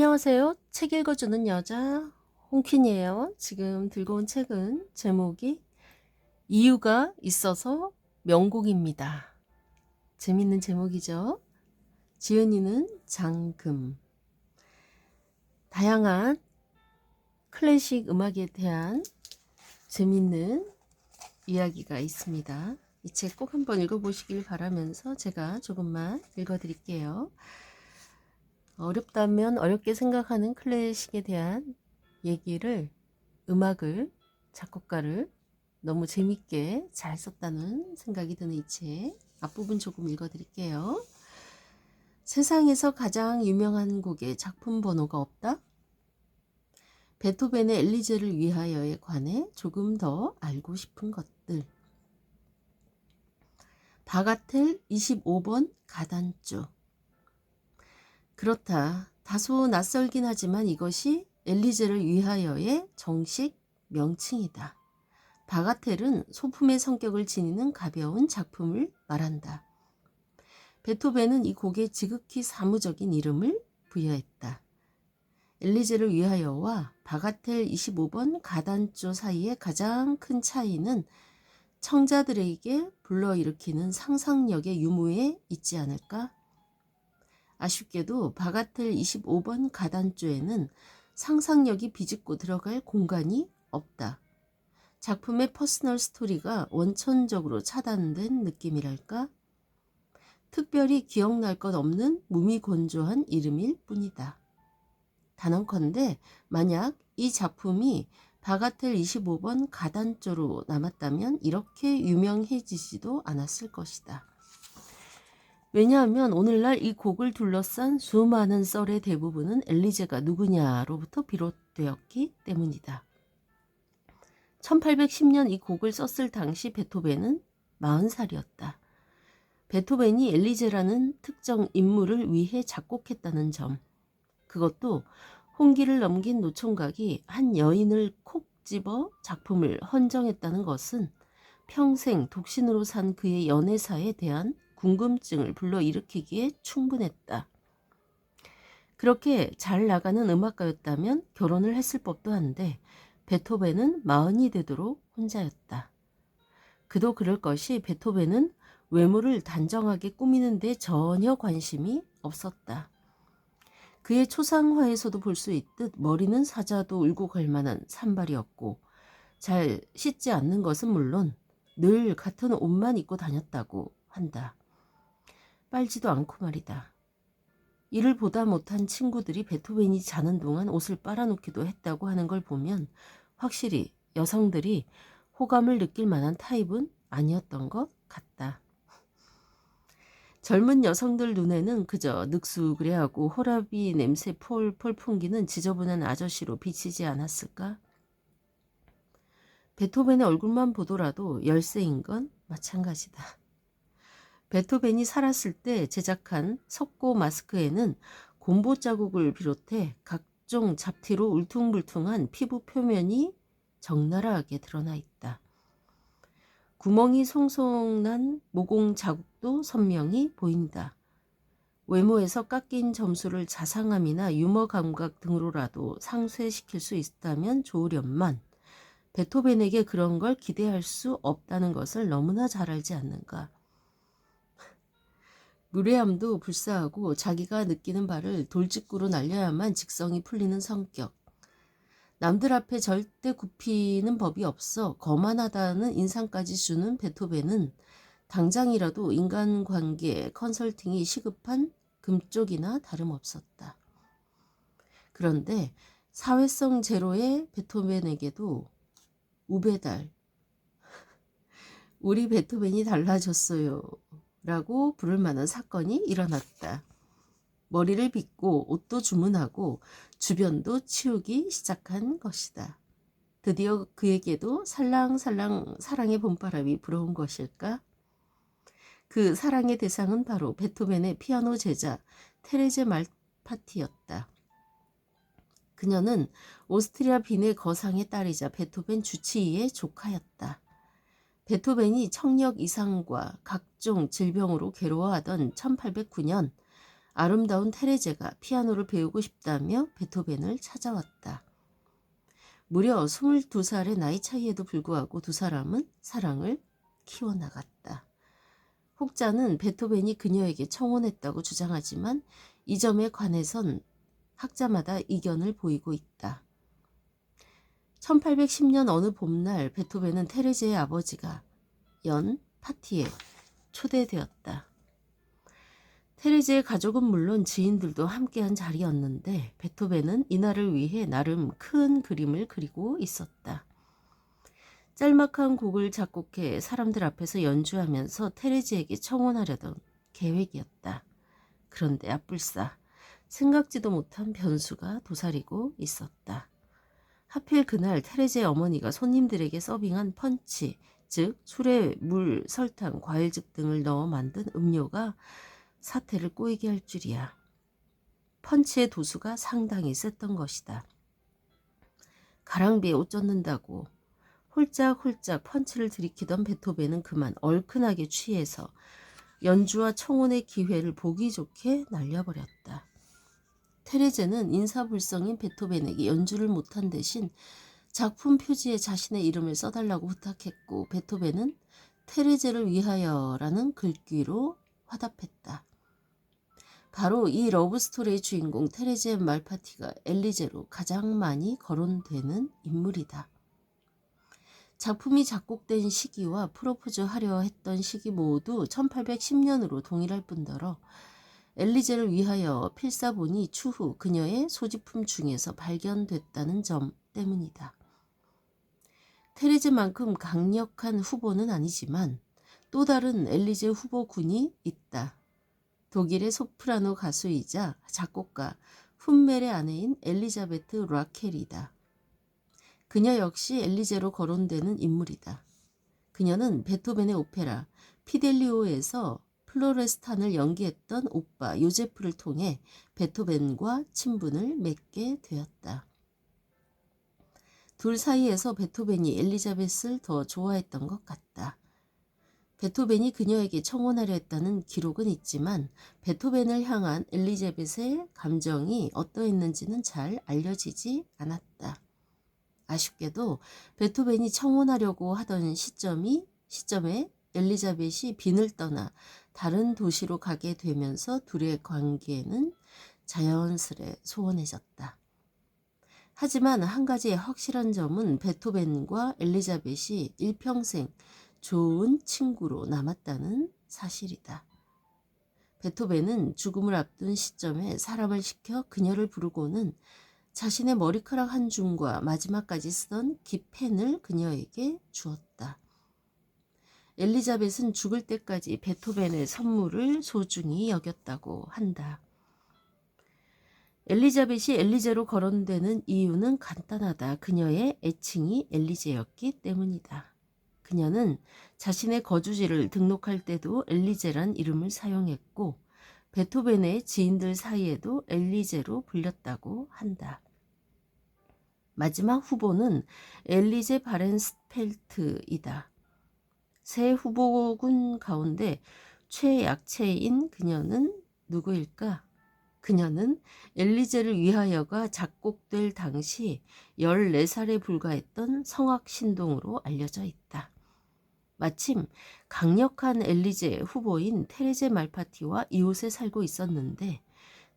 안녕하세요. 책 읽어주는 여자 홍퀸이에요. 지금 들고 온 책은 제목이 이유가 있어서 명곡입니다. 재밌는 제목이죠. 지은이는 장금. 다양한 클래식 음악에 대한 재밌는 이야기가 있습니다. 이 책 꼭 한번 읽어보시길 바라면서 제가 조금만 읽어드릴게요. 어렵다면 어렵게 생각하는 클래식에 대한 얘기를, 음악을, 작곡가를 너무 재밌게 잘 썼다는 생각이 드는 이 책. 앞부분 조금 읽어드릴게요. 세상에서 가장 유명한 곡의 작품 번호가 없다? 베토벤의 엘리제를 위하여에 관해 조금 더 알고 싶은 것들. 바가텔 25번 가단조. 그렇다. 다소 낯설긴 하지만 이것이 엘리제를 위하여의 정식 명칭이다. 바가텔은 소품의 성격을 지니는 가벼운 작품을 말한다. 베토벤은 이 곡에 지극히 사무적인 이름을 부여했다. 엘리제를 위하여와 바가텔 25번 가단조 사이의 가장 큰 차이는 청자들에게 불러일으키는 상상력의 유무에 있지 않을까? 아쉽게도 바가텔 25번 가단조에는 상상력이 비집고 들어갈 공간이 없다. 작품의 퍼스널 스토리가 원천적으로 차단된 느낌이랄까? 특별히 기억날 것 없는 무미건조한 이름일 뿐이다. 단언컨대 만약 이 작품이 바가텔 25번 가단조로 남았다면 이렇게 유명해지지도 않았을 것이다. 왜냐하면 오늘날 이 곡을 둘러싼 수많은 썰의 대부분은 엘리제가 누구냐로부터 비롯되었기 때문이다. 1810년 이 곡을 썼을 당시 베토벤은 40살이었다. 베토벤이 엘리제라는 특정 인물을 위해 작곡했다는 점, 그것도 홍기를 넘긴 노총각이 한 여인을 콕 집어 작품을 헌정했다는 것은 평생 독신으로 산 그의 연애사에 대한 궁금증을 불러일으키기에 충분했다. 그렇게 잘 나가는 음악가였다면 결혼을 했을 법도 한데 베토벤은 40이 되도록 혼자였다. 그도 그럴 것이 베토벤은 외모를 단정하게 꾸미는 데 전혀 관심이 없었다. 그의 초상화에서도 볼 수 있듯 머리는 사자도 울고 갈 만한 산발이었고 잘 씻지 않는 것은 물론 늘 같은 옷만 입고 다녔다고 한다. 빨지도 않고 말이다. 이를 보다 못한 친구들이 베토벤이 자는 동안 옷을 빨아놓기도 했다고 하는 걸 보면 확실히 여성들이 호감을 느낄 만한 타입은 아니었던 것 같다. 젊은 여성들 눈에는 그저 늑수그레하고 호라비 냄새 폴폴 풍기는 지저분한 아저씨로 비치지 않았을까? 베토벤의 얼굴만 보더라도 열세인 건 마찬가지다. 베토벤이 살았을 때 제작한 석고 마스크에는 곰보 자국을 비롯해 각종 잡티로 울퉁불퉁한 피부 표면이 적나라하게 드러나 있다. 구멍이 송송 난 모공 자국도 선명히 보인다. 외모에서 깎인 점수를 자상함이나 유머 감각 등으로라도 상쇄시킬 수 있다면 좋으련만 베토벤에게 그런 걸 기대할 수 없다는 것을 너무나 잘 알지 않는가. 무례함도 불사하고 자기가 느끼는 바를 돌직구로 날려야만 직성이 풀리는 성격. 남들 앞에 절대 굽히는 법이 없어 거만하다는 인상까지 주는 베토벤은 당장이라도 인간관계 컨설팅이 시급한 금쪽이나 다름없었다. 그런데 사회성 제로의 베토벤에게도 우배달, 우리 베토벤이 달라졌어요 라고 부를 만한 사건이 일어났다. 머리를 빗고 옷도 주문하고 주변도 치우기 시작한 것이다. 드디어 그에게도 살랑살랑 사랑의 봄바람이 불어온 것일까? 그 사랑의 대상은 바로 베토벤의 피아노 제자 테레제 말파티였다. 그녀는 오스트리아 빈의 거상의 딸이자 베토벤 주치의의 조카였다. 베토벤이 청력 이상과 각종 질병으로 괴로워하던 1809년 아름다운 테레제가 피아노를 배우고 싶다며 베토벤을 찾아왔다. 무려 22살의 나이 차이에도 불구하고 두 사람은 사랑을 키워나갔다. 혹자는 베토벤이 그녀에게 청혼했다고 주장하지만 이 점에 관해선 학자마다 이견을 보이고 있다. 1810년 어느 봄날 베토벤은 테레제의 아버지가 연 파티에 초대되었다. 테레제의 가족은 물론 지인들도 함께한 자리였는데 베토벤은 이날을 위해 나름 큰 그림을 그리고 있었다. 짤막한 곡을 작곡해 사람들 앞에서 연주하면서 테레제에게 청혼하려던 계획이었다. 그런데 앞불싸 생각지도 못한 변수가 도사리고 있었다. 하필 그날 테레제 어머니가 손님들에게 서빙한 펀치, 즉 술에 물, 설탕, 과일즙 등을 넣어 만든 음료가 사태를 꼬이게 할 줄이야. 펀치의 도수가 상당히 셌던 것이다. 가랑비에 옷 젖는다고 홀짝홀짝 펀치를 들이키던 베토벤은 그만 얼큰하게 취해서 연주와 청혼의 기회를 보기 좋게 날려버렸다. 테레제는 인사불성인 베토벤에게 연주를 못한 대신 작품 표지에 자신의 이름을 써달라고 부탁했고 베토벤은 테레제를 위하여라는 글귀로 화답했다. 바로 이 러브스토리의 주인공 테레제 말파티가 엘리제로 가장 많이 거론되는 인물이다. 작품이 작곡된 시기와 프로포즈하려 했던 시기 모두 1810년으로 동일할 뿐더러 엘리제를 위하여 필사본이 추후 그녀의 소지품 중에서 발견됐다는 점 때문이다. 테레제만큼 강력한 후보는 아니지만 또 다른 엘리제 후보군이 있다. 독일의 소프라노 가수이자 작곡가 훈멜의 아내인 엘리자베트 라켈이다. 그녀 역시 엘리제로 거론되는 인물이다. 그녀는 베토벤의 오페라 피델리오에서 플로레스탄을 연기했던 오빠 요제프를 통해 베토벤과 친분을 맺게 되었다. 둘 사이에서 베토벤이 엘리자벳을 더 좋아했던 것 같다. 베토벤이 그녀에게 청혼하려 했다는 기록은 있지만 베토벤을 향한 엘리자벳의 감정이 어떠했는지는 잘 알려지지 않았다. 아쉽게도 베토벤이 청혼하려고 하던 시점에 엘리자벳이 빈을 떠나 다른 도시로 가게 되면서 둘의 관계는 자연스레 소원해졌다. 하지만 한 가지 확실한 점은 베토벤과 엘리자벳이 일평생 좋은 친구로 남았다는 사실이다. 베토벤은 죽음을 앞둔 시점에 사람을 시켜 그녀를 부르고는 자신의 머리카락 한 줌과 마지막까지 쓰던 깃펜을 그녀에게 주었다. 엘리자벳은 죽을 때까지 베토벤의 선물을 소중히 여겼다고 한다. 엘리자벳이 엘리제로 거론되는 이유는 간단하다. 그녀의 애칭이 엘리제였기 때문이다. 그녀는 자신의 거주지를 등록할 때도 엘리제란 이름을 사용했고 베토벤의 지인들 사이에도 엘리제로 불렸다고 한다. 마지막 후보는 엘리제 바렌스펠트이다. 세 후보군 가운데 최약체인 그녀는 누구일까? 그녀는 엘리제를 위하여가 작곡될 당시 14살에 불과했던 성악신동으로 알려져 있다. 마침 강력한 엘리제 후보인 테레제 말파티와 이웃에 살고 있었는데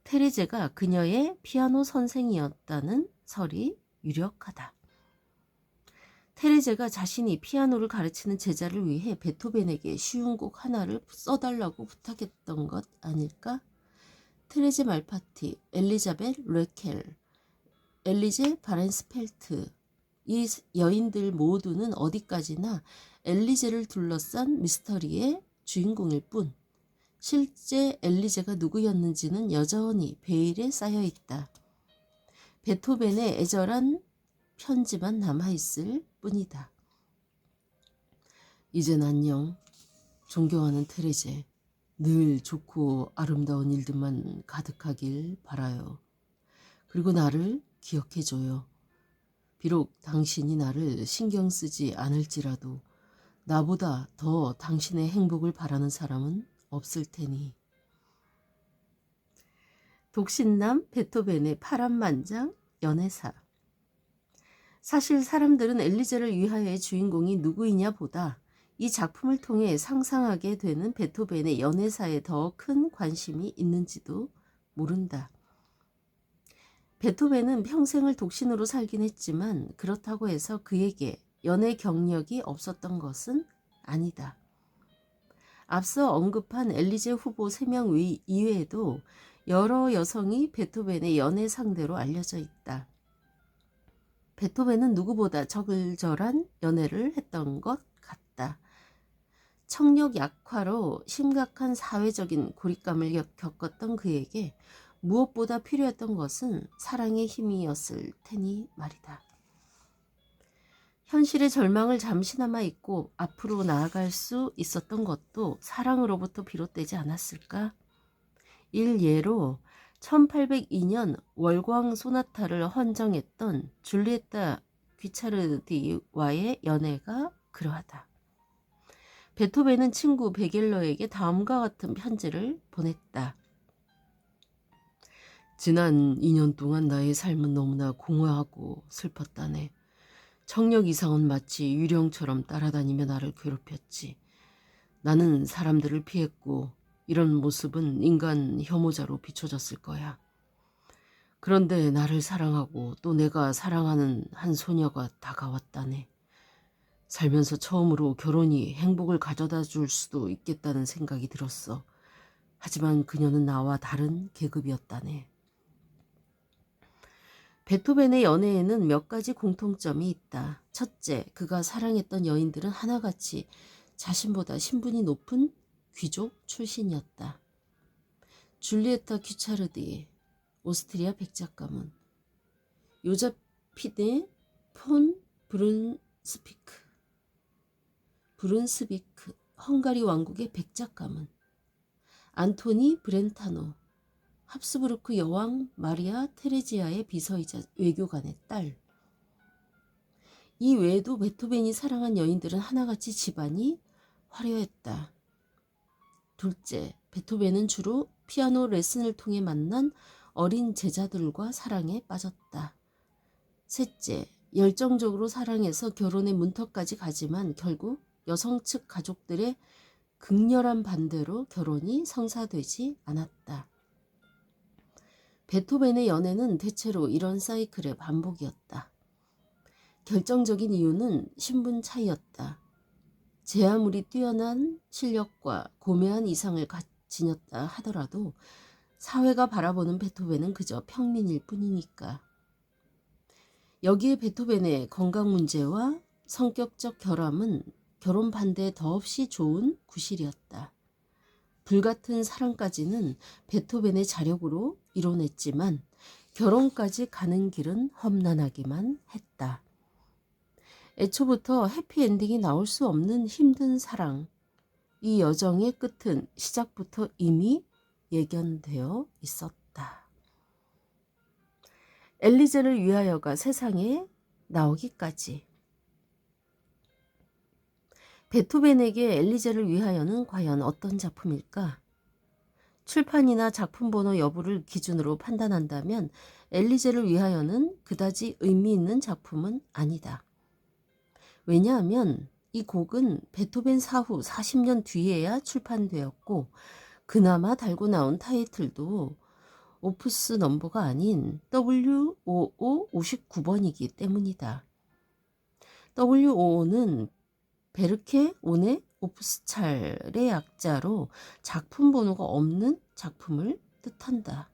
테레제가 그녀의 피아노 선생이었다는 설이 유력하다. 테레제가 자신이 피아노를 가르치는 제자를 위해 베토벤에게 쉬운 곡 하나를 써달라고 부탁했던 것 아닐까? 테레제 말파티, 엘리자벳 레켈, 엘리제 바렌스펠트 이 여인들 모두는 어디까지나 엘리제를 둘러싼 미스터리의 주인공일 뿐 실제 엘리제가 누구였는지는 여전히 베일에 쌓여 있다. 베토벤의 애절한 편지만 남아있을 뿐이다. 이젠 안녕. 존경하는 테레제. 늘 좋고 아름다운 일들만 가득하길 바라요. 그리고 나를 기억해줘요. 비록 당신이 나를 신경 쓰지 않을지라도 나보다 더 당신의 행복을 바라는 사람은 없을 테니. 독신남 베토벤의 파란만장 연애사. 사실 사람들은 엘리제를 위하여의 주인공이 누구이냐 보다 이 작품을 통해 상상하게 되는 베토벤의 연애사에 더 큰 관심이 있는지도 모른다. 베토벤은 평생을 독신으로 살긴 했지만 그렇다고 해서 그에게 연애 경력이 없었던 것은 아니다. 앞서 언급한 엘리제 후보 3명 이외에도 여러 여성이 베토벤의 연애 상대로 알려져 있다. 베토벤은 누구보다 적을절한 연애를 했던 것 같다. 청력 약화로 심각한 사회적인 고립감을 겪었던 그에게 무엇보다 필요했던 것은 사랑의 힘이었을 테니 말이다. 현실의 절망을 잠시나마 잊고 앞으로 나아갈 수 있었던 것도 사랑으로부터 비롯되지 않았을까? 일예로 1802년 월광 소나타를 헌정했던 줄리에타 귀차르디와의 연애가 그러하다. 베토벤은 친구 베겔러에게 다음과 같은 편지를 보냈다. 지난 2년 동안 나의 삶은 너무나 공허하고 슬펐다네. 청력 이상은 마치 유령처럼 따라다니며 나를 괴롭혔지. 나는 사람들을 피했고 이런 모습은 인간 혐오자로 비춰졌을 거야. 그런데 나를 사랑하고 또 내가 사랑하는 한 소녀가 다가왔다네. 살면서 처음으로 결혼이 행복을 가져다 줄 수도 있겠다는 생각이 들었어. 하지만 그녀는 나와 다른 계급이었다네. 베토벤의 연애에는 몇 가지 공통점이 있다. 첫째, 그가 사랑했던 여인들은 하나같이 자신보다 신분이 높은 귀족 출신이었다. 줄리에타 귀차르디, 오스트리아 백작가문, 요제피네 폰 브룬스비크, 헝가리 왕국의 백작가문, 안토니 브렌타노, 합스부르크 여왕 마리아 테레지아의 비서이자 외교관의 딸. 이 외에도 베토벤이 사랑한 여인들은 하나같이 집안이 화려했다. 둘째, 베토벤은 주로 피아노 레슨을 통해 만난 어린 제자들과 사랑에 빠졌다. 셋째, 열정적으로 사랑해서 결혼의 문턱까지 가지만 결국 여성 측 가족들의 극렬한 반대로 결혼이 성사되지 않았다. 베토벤의 연애는 대체로 이런 사이클의 반복이었다. 결정적인 이유는 신분 차이였다. 제 아무리 뛰어난 실력과 고매한 이상을 지녔다 하더라도 사회가 바라보는 베토벤은 그저 평민일 뿐이니까. 여기에 베토벤의 건강 문제와 성격적 결함은 결혼 반대에 더없이 좋은 구실이었다. 불같은 사랑까지는 베토벤의 자력으로 이뤄냈지만 결혼까지 가는 길은 험난하기만 했다. 애초부터 해피엔딩이 나올 수 없는 힘든 사랑. 이 여정의 끝은 시작부터 이미 예견되어 있었다. 엘리제를 위하여가 세상에 나오기까지. 베토벤에게 엘리제를 위하여는 과연 어떤 작품일까? 출판이나 작품 번호 여부를 기준으로 판단한다면 엘리제를 위하여는 그다지 의미 있는 작품은 아니다. 왜냐하면 이 곡은 베토벤 사후 40년 뒤에야 출판되었고 그나마 달고 나온 타이틀도 오프스 넘버가 아닌 W55 59번이기 때문이다. W55는 베르케 온의 오프스찰의 약자로 작품 번호가 없는 작품을 뜻한다.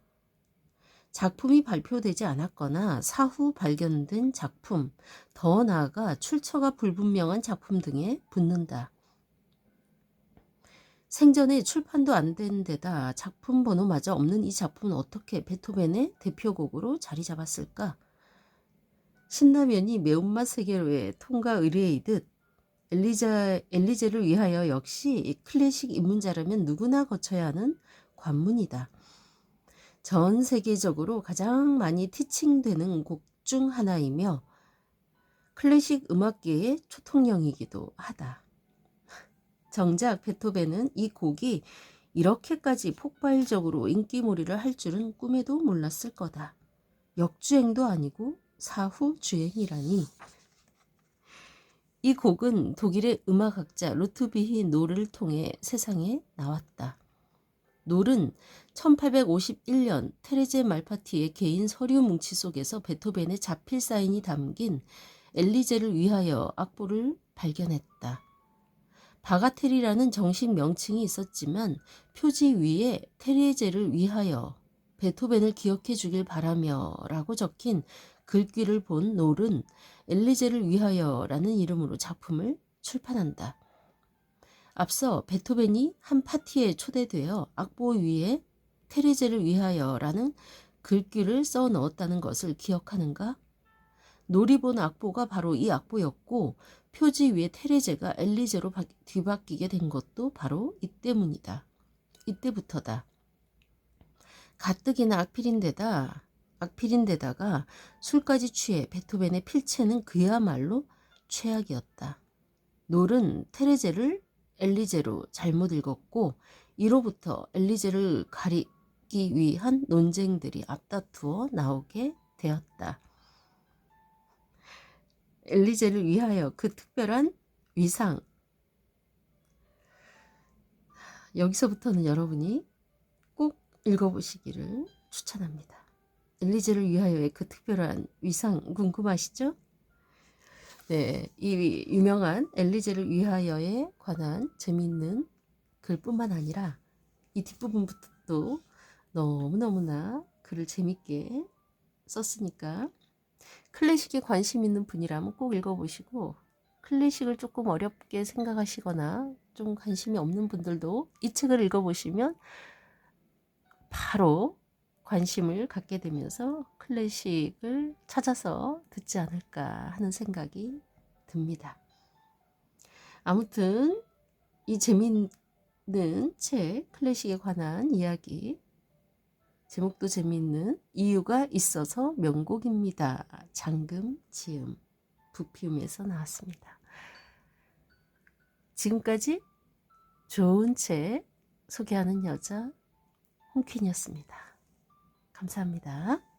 작품이 발표되지 않았거나 사후 발견된 작품, 더 나아가 출처가 불분명한 작품 등에 붙는다. 생전에 출판도 안 된 데다 작품 번호마저 없는 이 작품은 어떻게 베토벤의 대표곡으로 자리 잡았을까? 신라면이 매운맛 세계로의 통과 의뢰이듯 엘리제를 위하여 역시 클래식 입문자라면 누구나 거쳐야 하는 관문이다. 전 세계적으로 가장 많이 티칭되는 곡 중 하나이며 클래식 음악계의 초통령이기도 하다. 정작 베토벤은 이 곡이 이렇게까지 폭발적으로 인기몰이를 할 줄은 꿈에도 몰랐을 거다. 역주행도 아니고 사후주행이라니. 이 곡은 독일의 음악학자 루트비히 노르를 통해 세상에 나왔다. 노른 1851년 테레제 말파티의 개인 서류 뭉치 속에서 베토벤의 자필 사인이 담긴 엘리제를 위하여 악보를 발견했다. 바가텔이라는 정식 명칭이 있었지만 표지 위에 테레제를 위하여 베토벤을 기억해 주길 바라며 라고 적힌 글귀를 본 노른 엘리제를 위하여라는 이름으로 작품을 출판한다. 앞서 베토벤이 한 파티에 초대되어 악보 위에 테레제를 위하여라는 글귀를 써 넣었다는 것을 기억하는가? 노리 본 악보가 바로 이 악보였고 표지 위에 테레제가 엘리제로 뒤바뀌게 된 것도 바로 이 때문이다. 이때부터다. 가뜩이나 악필인데다가 술까지 취해 베토벤의 필체는 그야말로 최악이었다. 노른 테레제를 엘리제로 잘못 읽었고 이로부터 엘리제를 가리기 위한 논쟁들이 앞다투어 나오게 되었다. 엘리제를 위하여 그 특별한 위상. 여기서부터는 여러분이 꼭 읽어보시기를 추천합니다. 엘리제를 위하여의 그 특별한 위상 궁금하시죠? 네, 이 유명한 엘리제를 위하여에 관한 재미있는 글뿐만 아니라 이 뒷부분부터도 너무너무나 글을 재밌게 썼으니까 클래식에 관심 있는 분이라면 꼭 읽어보시고 클래식을 조금 어렵게 생각하시거나 좀 관심이 없는 분들도 이 책을 읽어보시면 바로 관심을 갖게 되면서 클래식을 찾아서 듣지 않을까 하는 생각이 듭니다. 아무튼 이 재미있는 책 클래식에 관한 이야기 제목도 재미있는 이유가 있어서 명곡입니다. 장금 지음 부피움에서 나왔습니다. 지금까지 좋은 책 소개하는 여자 홍퀸이었습니다. 감사합니다.